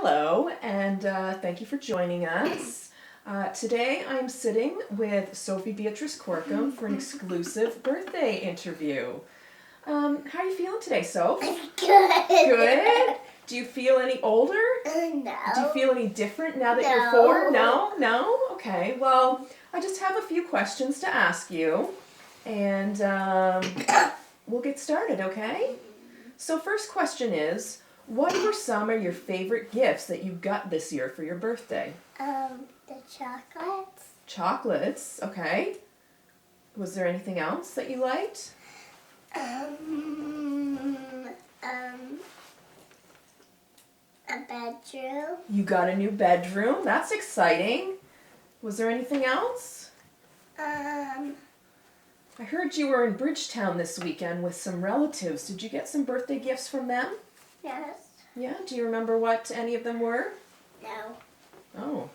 Hello, and thank you for joining us. Today I'm sitting with Sophie Beatrice Corkum for an exclusive birthday interview. How are you feeling today, Soph? Good. Good? Do you feel any older? No. Do you feel any different now that you're 4? No? Okay, well, I just have a few questions to ask you, and we'll get started, okay? So first question is, what were some of your favorite gifts that you got this year for your birthday? The chocolates. Chocolates, okay. Was there anything else that you liked? A bedroom. You got a new bedroom. That's exciting. Was there anything else? I heard you were in Bridgetown this weekend with some relatives. Did you get some birthday gifts from them? Yes. Yeah? Do you remember what any of them were? No. Oh,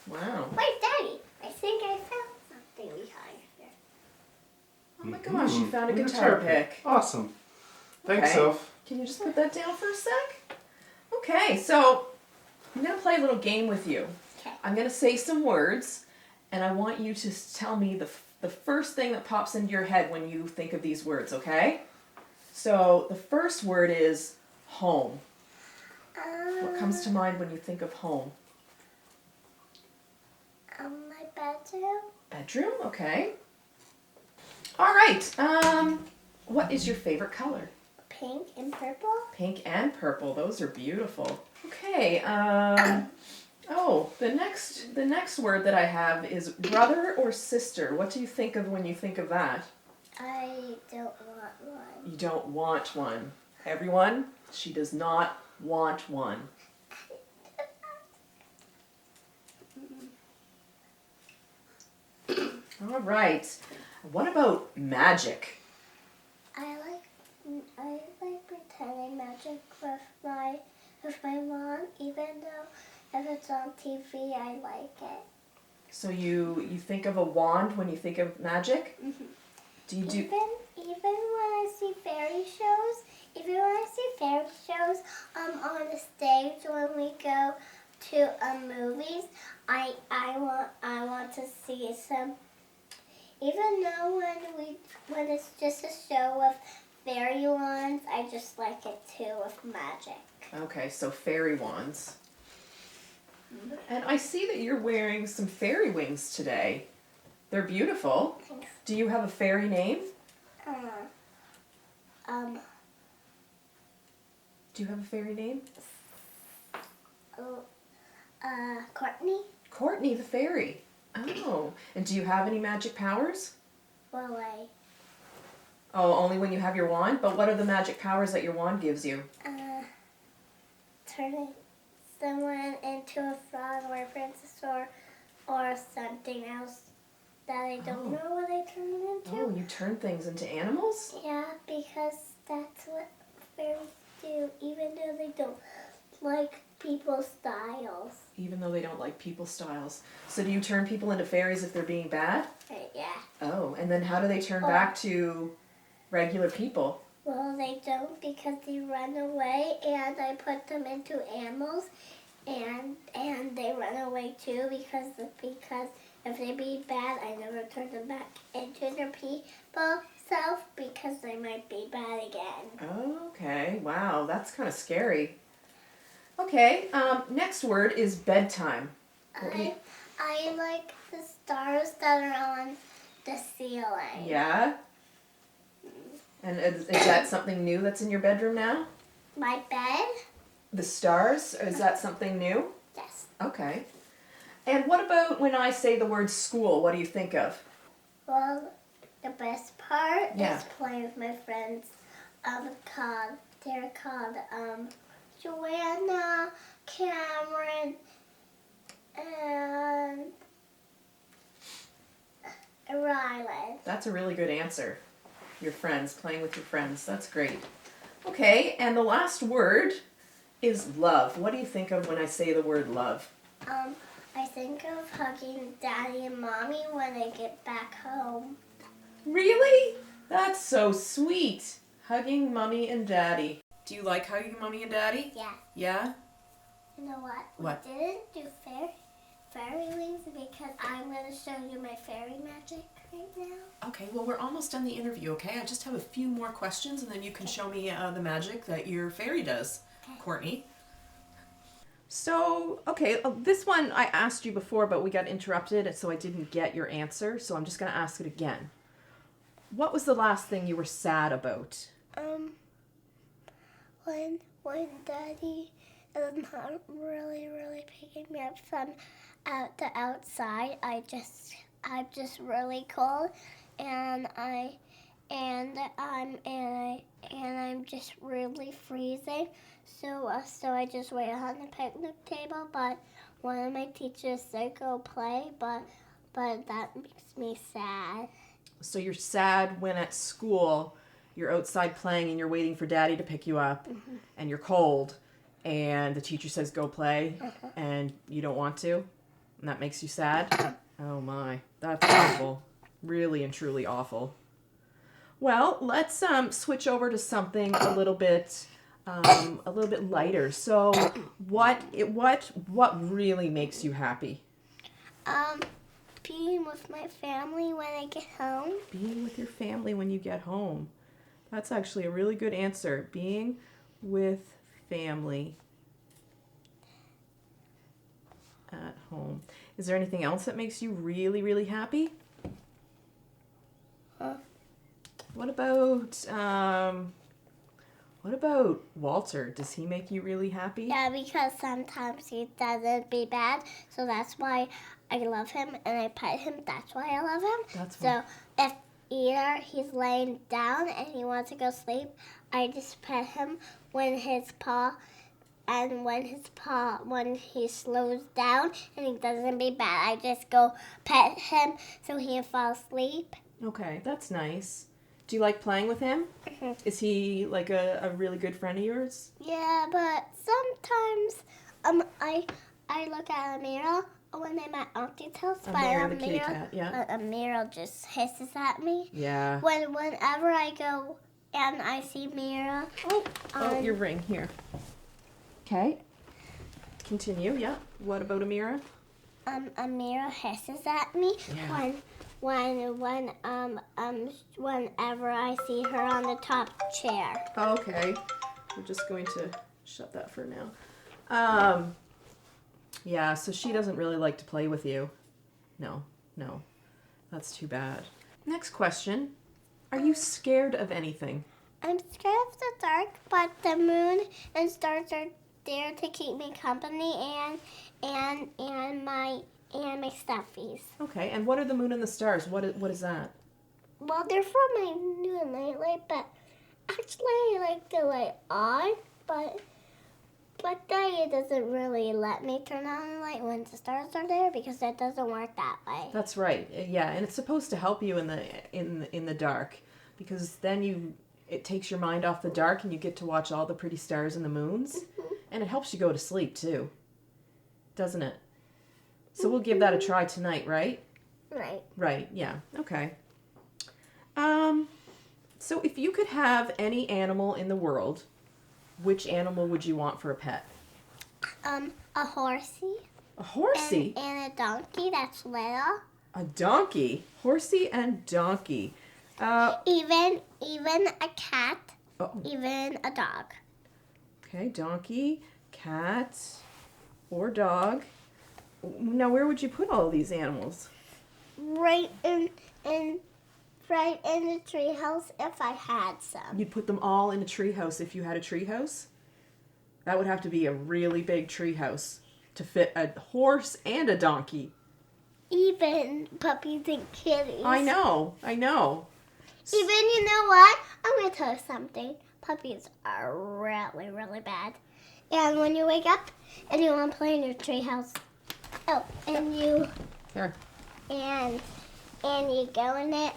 wow. Wait, Daddy. I think I found something behind here. Oh my gosh, you found a guitar pick. Awesome. Thanks, Okay. Soph. Can you just put that down for a sec? Okay, so I'm going to play a little game with you. Okay. I'm going to say some words, and I want you to tell me the first thing that pops into your head when you think of these words, okay? So the first word is home. What comes to mind when you think of home? My bedroom. Bedroom, okay. All right, what is your favorite color? Pink and purple. Pink and purple, those are beautiful. Okay, the next word that I have is brother or sister. What do you think of when you think of that? I don't want one. You don't want one. Everyone, she does not want one. All right. What about magic? I like pretending magic with my mom, even though if it's on TV, I like it. So you think of a wand when you think of magic? Mm-hmm. Do you do? Even when I see fairy shows, on the stage when we go to movies, I want to see some. Even though when it's just a show of fairy wands, I just like it too with magic. Okay, so fairy wands. And I see that you're wearing some fairy wings today. They're beautiful. Thanks. Do you have a fairy name? Do you have a fairy name? Courtney. Courtney the fairy. Oh, and do you have any magic powers? Well, Oh, only when you have your wand? But what are the magic powers that your wand gives you? Turning someone into a frog or a princess or something else that I don't know what I turn them into. Oh, you turn things into animals? Yeah, because that's what fairies do, even though they don't like people's styles. Even though they don't like people's styles. So do you turn people into fairies if they're being bad? Yeah. Oh, and then how do they turn back to regular people? Well, they don't because they run away, and I put them into animals, and they run away too because if they be bad, I never turn them back into their people self because they might be bad again. Okay, wow, that's kind of scary. Okay, next word is bedtime. I like the stars that are on the ceiling. Yeah? And is that something new that's in your bedroom now? My bed? The stars? Is that something new? Yes. Okay. And what about when I say the word school? What do you think of? Well, the best part Yeah. is playing with my friends. They're called Joanna, Cameron, and Rylan. That's a really good answer. Your friends, playing with your friends. That's great. Okay, and the last word is love. What do you think of when I say the word love? I think of hugging Daddy and Mommy when I get back home. Really? That's so sweet. Hugging Mommy and Daddy. Do you like hugging Mommy and Daddy? Yeah. Yeah? You know what? What? We didn't do fairy wings because I'm going to show you my fairy magic right now. Okay, well, we're almost done the interview, okay? I just have a few more questions, and then you can show me the magic that your fairy does, Courtney. So, okay, this one I asked you before, but we got interrupted, so I didn't get your answer, so I'm just going to ask it again. What was the last thing you were sad about? When Daddy is not really picking me up from the outside, I'm just really cold, and I'm just really freezing. So I just wait on the picnic table. But one of my teachers said go play, but that makes me sad. So you're sad when at school you're outside playing and you're waiting for Daddy to pick you up, and you're cold, and the teacher says go play, and you don't want to, and that makes you sad? Oh my, that's awful. Really and truly awful. Well, let's switch over to something a little bit lighter. So, what really makes you happy? Being with my family when I get home. Being with your family when you get home. That's actually a really good answer. Being with family at home. Is there anything else that makes you really, really happy? What about Walter? Does he make you really happy? Yeah, because sometimes he doesn't be bad, so that's why I love him, and I pet him. That's why I love him. That's so if either he's laying down and he wants to go sleep, I just pet him when he slows down and he doesn't be bad. I just go pet him so he can fall asleep. Okay, that's nice. Do you like playing with him? Is he like a really good friend of yours? Yeah, but sometimes I look at Amira when I'm at Auntie's house. Amira, the kitty cat, yeah. Amira just hisses at me. Yeah. Whenever I go and I see Mira. Your ring here. Okay. Continue. Yeah. What about Amira? Amira hisses at me whenever I see her on the top chair. Okay. We're just going to shut that for now. Yeah, so she doesn't really like to play with you. No. That's too bad. Next question. Are you scared of anything? I'm scared of the dark, but the moon and stars are there to keep me company and my stuffies. Okay, and what are the moon and the stars? What is that? Well, they're from my new nightlight, but actually I like the light on, but Daddy doesn't really let me turn on the light when the stars are there because it doesn't work that way. That's right. Yeah, and it's supposed to help you in the dark because then it takes your mind off the dark and you get to watch all the pretty stars and the moons, and it helps you go to sleep too, doesn't it? So we'll give that a try tonight, right? Right. Yeah. Okay. So if you could have any animal in the world, which animal would you want for a pet? A horsey. A horsey? And a donkey that's little. A donkey? Horsey and donkey. Even a cat. Oh. Even a dog. Okay, donkey, cat, or dog. Now, where would you put all of these animals? Right in the treehouse if I had some. You'd put them all in a treehouse if you had a treehouse? That would have to be a really big treehouse to fit a horse and a donkey. Even puppies and kitties. I know. Even, you know what? I'm going to tell you something. Puppies are really, really bad. And when you wake up and you want to play in your treehouse, and you go in it,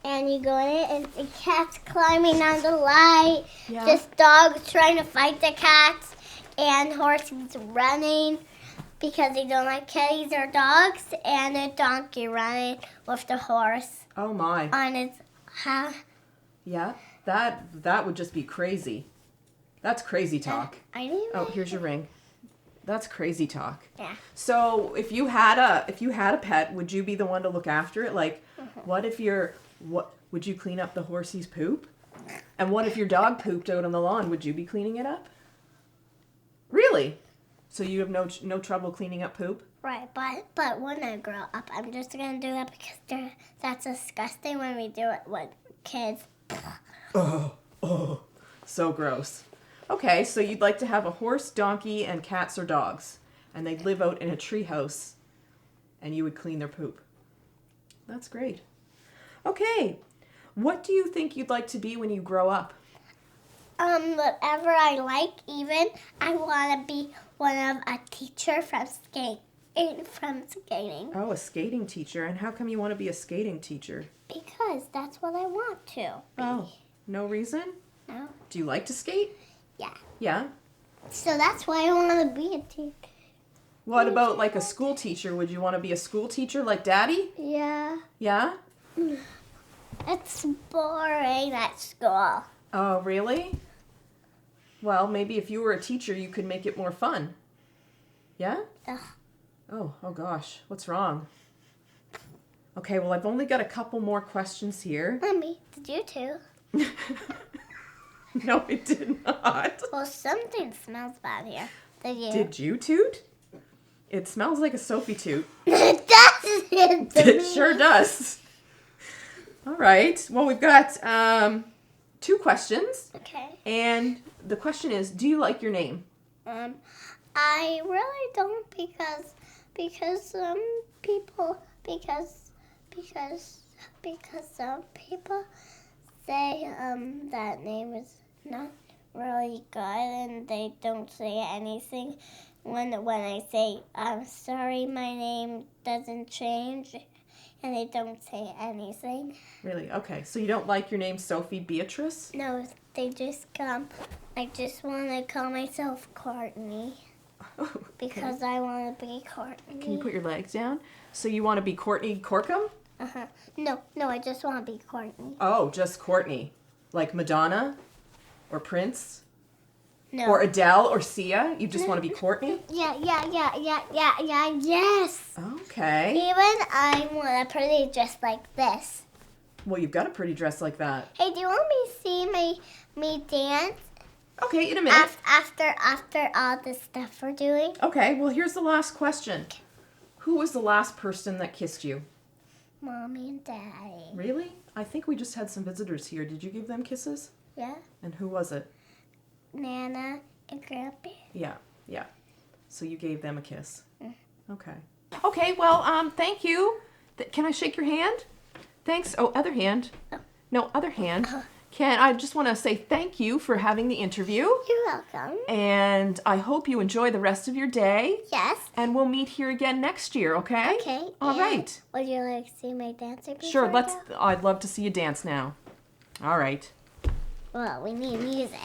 and the cat's climbing on the light. Yeah. Just dogs trying to fight the cats, and horses running because they don't like kitties or dogs, and a donkey running with the horse. Oh my. On its head. Yeah, that would just be crazy. That's crazy talk. I didn't. Oh, here's your ring. That's crazy talk. Yeah. So if you had a pet, would you be the one to look after it? Like, what would you clean up the horsey's poop? And what if your dog pooped out on the lawn? Would you be cleaning it up? Really? So you have no trouble cleaning up poop? Right, but when I grow up, I'm just gonna do that because that's disgusting when we do it with kids. Oh, so gross. Okay, so you'd like to have a horse, donkey, and cats or dogs, and they'd live out in a tree house, and you would clean their poop. That's great. Okay, what do you think you'd like to be when you grow up? Whatever I like, even I want to be one of a teacher from skating. Oh, a skating teacher. And how come you want to be a skating teacher? Because that's what I want to be. Oh, no reason? No. Do you like to skate? Yeah. Yeah. So that's why I want to be a teacher. What about like a school teacher? Would you want to be a school teacher like Daddy? Yeah. Yeah? It's boring at school. Oh, really? Well, maybe if you were a teacher, you could make it more fun. Yeah? Ugh. Oh gosh. What's wrong? Okay, well, I've only got a couple more questions here. Mommy, did you too? No, I did not. Well, something smells bad here. Did you toot? It smells like a Sophie toot. It doesn't. It sure does. All right. Well, we've got 2 questions. Okay. And the question is, do you like your name? I really don't because some people some people say that name is not really good and they don't say anything when I say I'm sorry my name doesn't change and they don't say anything. Really? Okay. So you don't like your name Sophie Beatrice? No, they just come. I just want to call myself Courtney. Oh, okay. Because I want to be Courtney. Can you put your legs down? So you want to be Courtney Corkum? Uh-huh. No, I just want to be Courtney. Oh, just Courtney. Like Madonna? Or Prince? No. Or Adele or Sia? You just want to be Courtney? Yeah, yes. Okay. Even I want a pretty dress like this. Well, you've got a pretty dress like that. Hey, do you want me to see me dance? Okay, in a minute. After all the stuff we're doing? Okay, well, here's the last question. Who was the last person that kissed you? Mommy and Daddy. Really? I think we just had some visitors here. Did you give them kisses? Yeah. And who was it? Nana and Grandpa. Yeah. So you gave them a kiss. Okay. Okay, well, thank you. Can I shake your hand? Thanks. Oh, other hand. No, other hand. I just want to say thank you for having the interview. You're welcome. And I hope you enjoy the rest of your day. Yes. And we'll meet here again next year, okay? Okay. All right. Would you like to see my dancing? Sure, I'd love to see you dance now. All right. Well, we need music.